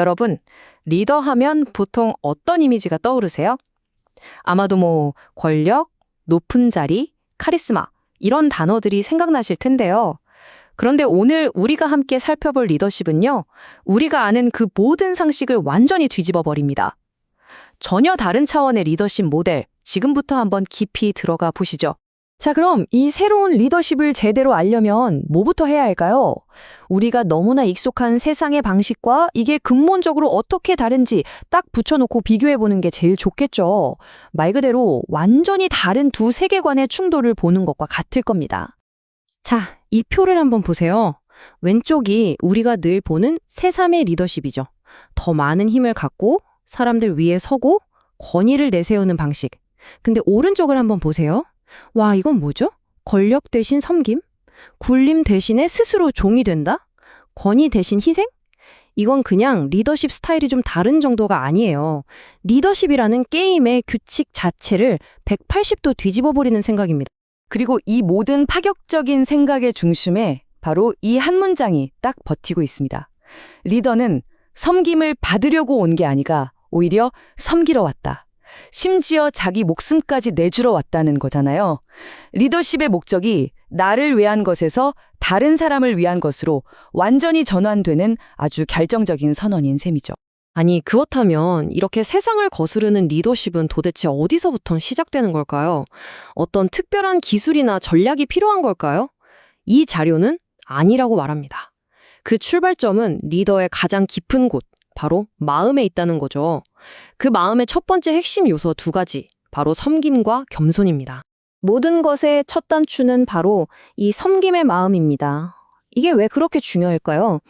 여러분, 리더 하면 보통 어떤 이미지가 떠오르세요? 아마도 권력, 높은 자리, 카리스마 이런 단어들이 생각나실 텐데요. 그런데 오늘 우리가 함께 살펴볼 리더십은요, 우리가 아는 그 모든 상식을 완전히 뒤집어 버립니다. 전혀 다른 차원의 리더십 모델, 지금부터 한번 깊이 들어가 보시죠. 자, 그럼 이 새로운 리더십을 제대로 알려면 뭐부터 해야 할까요? 우리가 너무나 익숙한 세상의 방식과 이게 근본적으로 어떻게 다른지 딱 붙여놓고 비교해보는 게 제일 좋겠죠. 말 그대로 완전히 다른 두 세계관의 충돌을 보는 것과 같을 겁니다. 자, 이 표를 한번 보세요. 왼쪽이 우리가 늘 보는 새3의 리더십이죠. 더 많은 힘을 갖고 사람들 위에 서고 권위를 내세우는 방식. 근데 오른쪽을 한번 보세요. 와, 이건 뭐죠? 권력 대신 섬김? 굴림 대신에 스스로 종이 된다? 권위 대신 희생? 이건 그냥 리더십 스타일이 좀 다른 정도가 아니에요. 리더십이라는 게임의 규칙 자체를 180도 뒤집어 버리는 생각입니다. 그리고 이 모든 파격적인 생각의 중심에 바로 이 한 문장이 딱 버티고 있습니다. 리더는 섬김을 받으려고 온 게 아니라 오히려 섬기러 왔다. 심지어 자기 목숨까지 내주러 왔다는 거잖아요. 리더십의 목적이 나를 위한 것에서 다른 사람을 위한 것으로 완전히 전환되는 아주 결정적인 선언인 셈이죠. 아니, 그렇다면 이렇게 세상을 거스르는 리더십은 도대체 어디서부터 시작되는 걸까요? 어떤 특별한 기술이나 전략이 필요한 걸까요? 이 자료는 아니라고 말합니다. 그 출발점은 리더의 가장 깊은 곳, 바로 마음에 있다는 거죠. 그 마음의 첫 번째 핵심 요소 두 가지, 바로 섬김과 겸손입니다. 모든 것의 첫 단추는 바로 이 섬김의 마음입니다. 이게 왜 그렇게 중요할까요?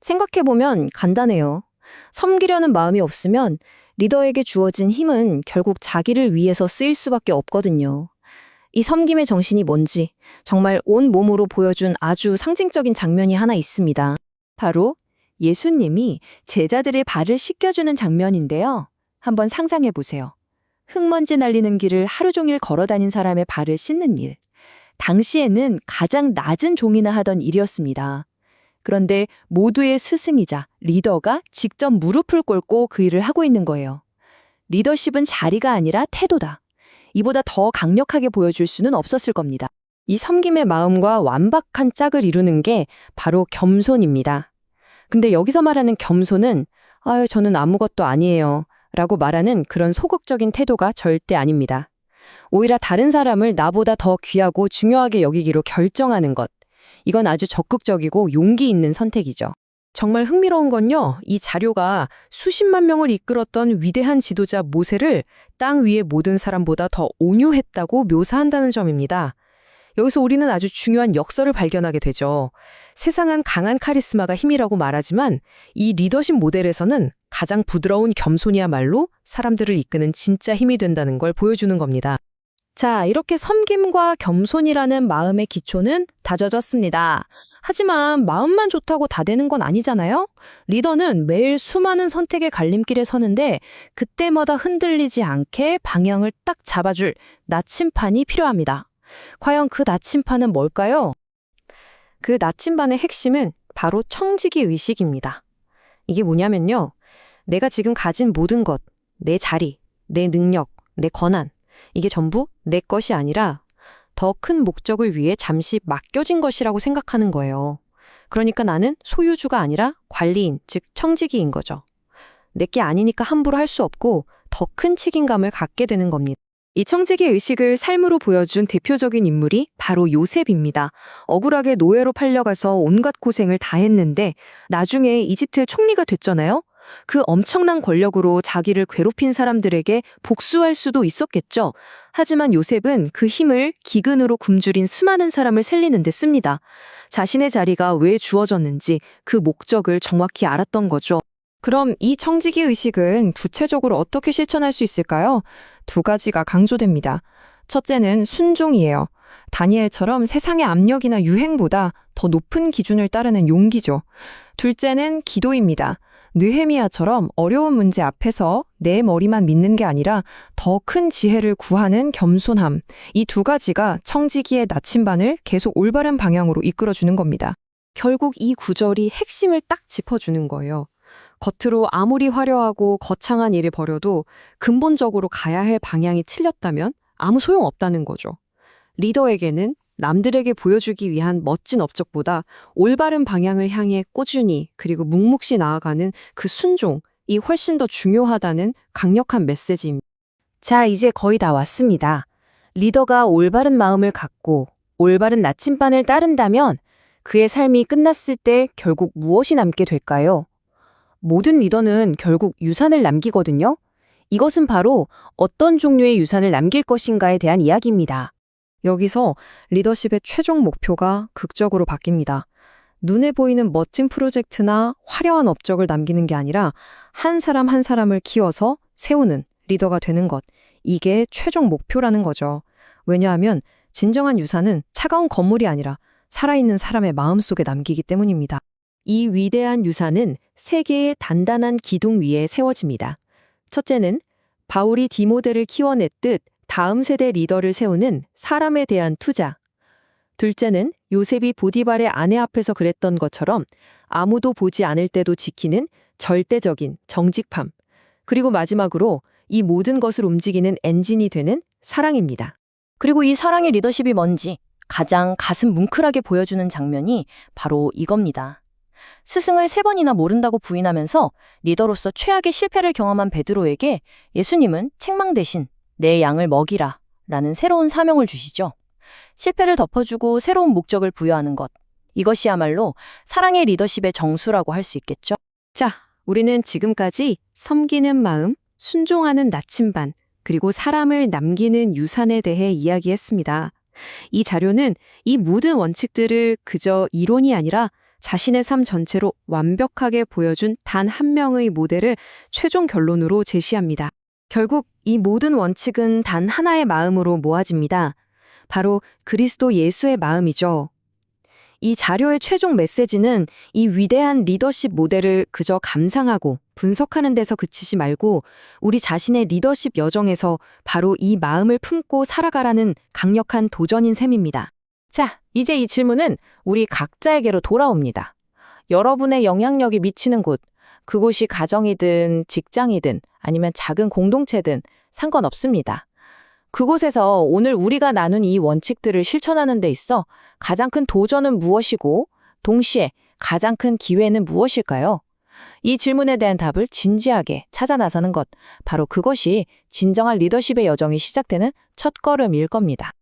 생각해보면 간단해요. 섬기려는 마음이 없으면 리더에게 주어진 힘은 결국 자기를 위해서 쓰일 수밖에 없거든요. 이 섬김의 정신이 뭔지 정말 온 몸으로 보여준 아주 상징적인 장면이 하나 있습니다. 바로 예수님이 제자들의 발을 씻겨주는 장면인데요. 한번 상상해 보세요. 흙먼지 날리는 길을 하루 종일 걸어 다닌 사람의 발을 씻는 일. 당시에는 가장 낮은 종이나 하던 일이었습니다. 그런데 모두의 스승이자 리더가 직접 무릎을 꿇고 그 일을 하고 있는 거예요. 리더십은 자리가 아니라 태도다. 이보다 더 강력하게 보여줄 수는 없었을 겁니다. 이 섬김의 마음과 완박한 짝을 이루는 게 바로 겸손입니다. 근데 여기서 말하는 겸손은 저는 아무것도 아니에요 라고 말하는 그런 소극적인 태도가 절대 아닙니다. 오히려 다른 사람을 나보다 더 귀하고 중요하게 여기기로 결정하는 것. 이건 아주 적극적이고 용기 있는 선택이죠. 정말 흥미로운 건요, 이 자료가 수십만 명을 이끌었던 위대한 지도자 모세를 땅 위의 모든 사람보다 더 온유했다고 묘사한다는 점입니다. 여기서 우리는 아주 중요한 역설을 발견하게 되죠. 세상은 강한 카리스마가 힘이라고 말하지만 이 리더십 모델에서는 가장 부드러운 겸손이야말로 사람들을 이끄는 진짜 힘이 된다는 걸 보여주는 겁니다. 자, 이렇게 섬김과 겸손이라는 마음의 기초는 다져졌습니다. 하지만 마음만 좋다고 다 되는 건 아니잖아요? 리더는 매일 수많은 선택의 갈림길에 서는데 그때마다 흔들리지 않게 방향을 딱 잡아줄 나침판이 필요합니다. 과연 그 나침판은 뭘까요? 그 나침반의 핵심은 바로 청지기 의식입니다. 이게 뭐냐면요. 내가 지금 가진 모든 것, 내 자리, 내 능력, 내 권한, 이게 전부 내 것이 아니라 더 큰 목적을 위해 잠시 맡겨진 것이라고 생각하는 거예요. 그러니까 나는 소유주가 아니라 관리인, 즉 청지기인 거죠. 내게 아니니까 함부로 할 수 없고 더 큰 책임감을 갖게 되는 겁니다. 이 청지기 의식을 삶으로 보여준 대표적인 인물이 바로 요셉입니다. 억울하게 노예로 팔려가서 온갖 고생을 다 했는데 나중에 이집트의 총리가 됐잖아요. 그 엄청난 권력으로 자기를 괴롭힌 사람들에게 복수할 수도 있었겠죠. 하지만 요셉은 그 힘을 기근으로 굶주린 수많은 사람을 살리는 데 씁니다. 자신의 자리가 왜 주어졌는지 그 목적을 정확히 알았던 거죠. 그럼 이 청지기 의식은 구체적으로 어떻게 실천할 수 있을까요? 두 가지가 강조됩니다. 첫째는 순종이에요. 다니엘처럼 세상의 압력이나 유행보다 더 높은 기준을 따르는 용기죠. 둘째는 기도입니다. 느헤미야처럼 어려운 문제 앞에서 내 머리만 믿는 게 아니라 더 큰 지혜를 구하는 겸손함. 이 두 가지가 청지기의 나침반을 계속 올바른 방향으로 이끌어주는 겁니다. 결국 이 구절이 핵심을 딱 짚어주는 거예요. 겉으로 아무리 화려하고 거창한 일을 벌여도 근본적으로 가야 할 방향이 틀렸다면 아무 소용없다는 거죠. 리더에게는 남들에게 보여주기 위한 멋진 업적보다 올바른 방향을 향해 꾸준히 그리고 묵묵히 나아가는 그 순종이 훨씬 더 중요하다는 강력한 메시지입니다. 자, 이제 거의 다 왔습니다. 리더가 올바른 마음을 갖고 올바른 나침반을 따른다면 그의 삶이 끝났을 때 결국 무엇이 남게 될까요? 모든 리더는 결국 유산을 남기거든요. 이것은 바로 어떤 종류의 유산을 남길 것인가에 대한 이야기입니다. 여기서 리더십의 최종 목표가 극적으로 바뀝니다. 눈에 보이는 멋진 프로젝트나 화려한 업적을 남기는 게 아니라 한 사람 한 사람을 키워서 세우는 리더가 되는 것. 이게 최종 목표라는 거죠. 왜냐하면 진정한 유산은 차가운 건물이 아니라 살아있는 사람의 마음속에 남기기 때문입니다. 이 위대한 유산은 세 개의 단단한 기둥 위에 세워집니다. 첫째는 바울이 디모데를 키워냈듯 다음 세대 리더를 세우는 사람에 대한 투자. 둘째는 요셉이 보디발의 아내 앞에서 그랬던 것처럼 아무도 보지 않을 때도 지키는 절대적인 정직함. 그리고 마지막으로 이 모든 것을 움직이는 엔진이 되는 사랑입니다. 그리고 이 사랑의 리더십이 뭔지 가장 가슴 뭉클하게 보여주는 장면이 바로 이겁니다. 스승을 3번이나 모른다고 부인하면서 리더로서 최악의 실패를 경험한 베드로에게 예수님은 책망 대신 내 양을 먹이라 라는 새로운 사명을 주시죠. 실패를 덮어주고 새로운 목적을 부여하는 것. 이것이야말로 사랑의 리더십의 정수라고 할 수 있겠죠. 자, 우리는 지금까지 섬기는 마음, 순종하는 나침반, 그리고 사람을 남기는 유산에 대해 이야기했습니다. 이 자료는 이 모든 원칙들을 그저 이론이 아니라 자신의 삶 전체로 완벽하게 보여준 단 한 명의 모델을 최종 결론으로 제시합니다. 결국 이 모든 원칙은 단 하나의 마음으로 모아집니다. 바로 그리스도 예수의 마음이죠. 이 자료의 최종 메시지는 이 위대한 리더십 모델을 그저 감상하고 분석하는 데서 그치지 말고 우리 자신의 리더십 여정에서 바로 이 마음을 품고 살아가라는 강력한 도전인 셈입니다. 자, 이제 이 질문은 우리 각자에게로 돌아옵니다. 여러분의 영향력이 미치는 곳, 그곳이 가정이든 직장이든 아니면 작은 공동체든 상관없습니다. 그곳에서 오늘 우리가 나눈 이 원칙들을 실천하는 데 있어 가장 큰 도전은 무엇이고 동시에 가장 큰 기회는 무엇일까요? 이 질문에 대한 답을 진지하게 찾아 나서는 것, 바로 그것이 진정한 리더십의 여정이 시작되는 첫걸음일 겁니다.